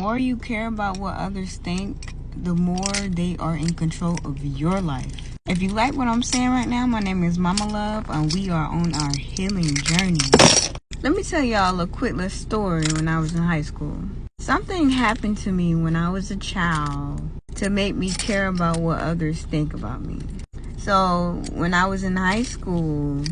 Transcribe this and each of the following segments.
The more you care about what others think, the more they are in control of your life. If you like what I'm saying right now, my name is Mama Love, and we are on our healing journey. Let me tell y'all a quick little story when I was in high school. Something happened to me when I was a child to make me care about what others think about me. So when I was in high school,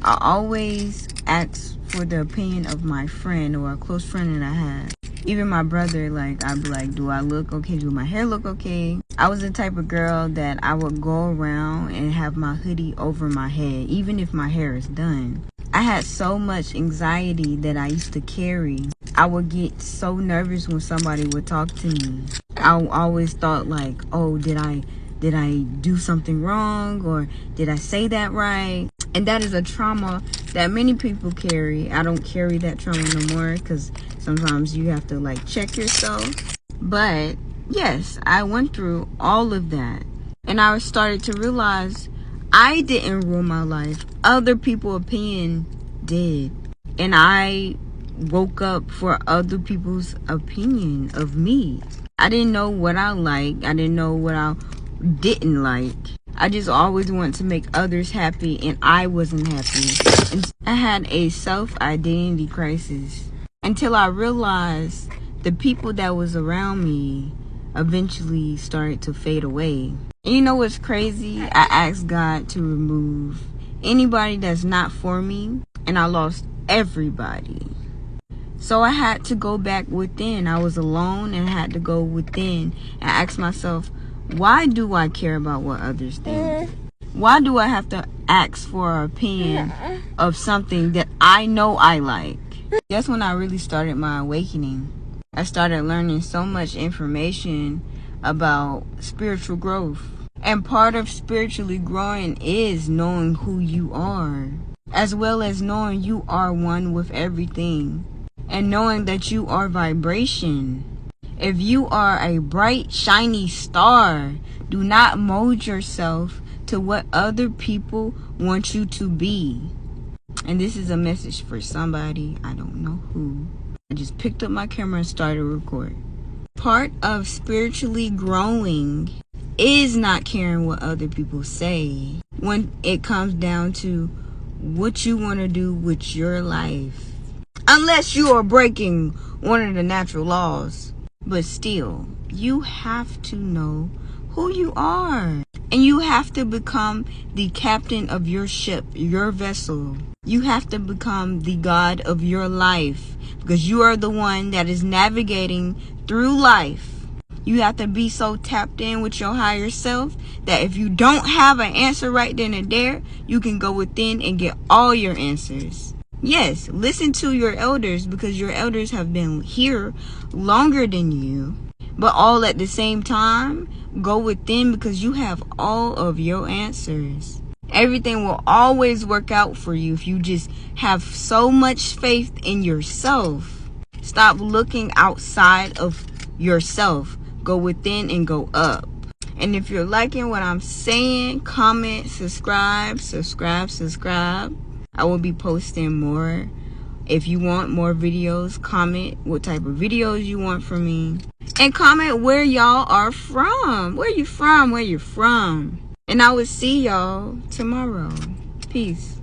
I always asked for the opinion of my friend or a close friend that I had. Even my brother, like, I'd be like, do I look okay? Do my hair look okay? I was the type of girl that I would go around and have my hoodie over my head, even if my hair is done. I had so much anxiety that I used to carry. I would get so nervous when somebody would talk to me. I always thought like, oh, did I do something wrong, or did I say that right? And that is a trauma that many people carry. I don't carry that trauma no more because sometimes you have to like check yourself. But yes, I went through all of that. And I started to realize I didn't rule my life. Other people's opinion did. And I woke up for other people's opinion of me. I didn't know what I liked. I didn't know what I didn't like. I just always wanted to make others happy, and I wasn't happy. And I had a self-identity crisis until I realized the people that was around me eventually started to fade away. And you know what's crazy? I asked God to remove anybody that's not for me, and I lost everybody. So I had to go back within. I was alone and I had to go within and ask myself, why do I care about what others think? Why do I have to ask for an opinion of something that I know I like? That's when I really started my awakening. I started learning so much information about spiritual growth. And part of spiritually growing is knowing who you are, as well as knowing you are one with everything, and knowing that you are vibration. If you are a bright, shiny star, do not mold yourself to what other people want you to be. And this is a message for somebody, I don't know who. I just picked up my camera and started recording. Part of spiritually growing is not caring what other people say when it comes down to what you want to do with your life. Unless you are breaking one of the natural laws. But still, you have to know who you are. And you have to become the captain of your ship, your vessel. You have to become the God of your life. Because you are the one that is navigating through life. You have to be so tapped in with your higher self that if you don't have an answer right then and there, you can go within and get all your answers. Yes, listen to your elders because your elders have been here longer than you. But all at the same time, go within because you have all of your answers. Everything will always work out for you if you just have so much faith in yourself. Stop looking outside of yourself. Go within and go up. And if you're liking what I'm saying, comment, subscribe. I will be posting more. If you want more videos, comment what type of videos you want from me. And comment where y'all are from. Where you from? And I will see y'all tomorrow. Peace.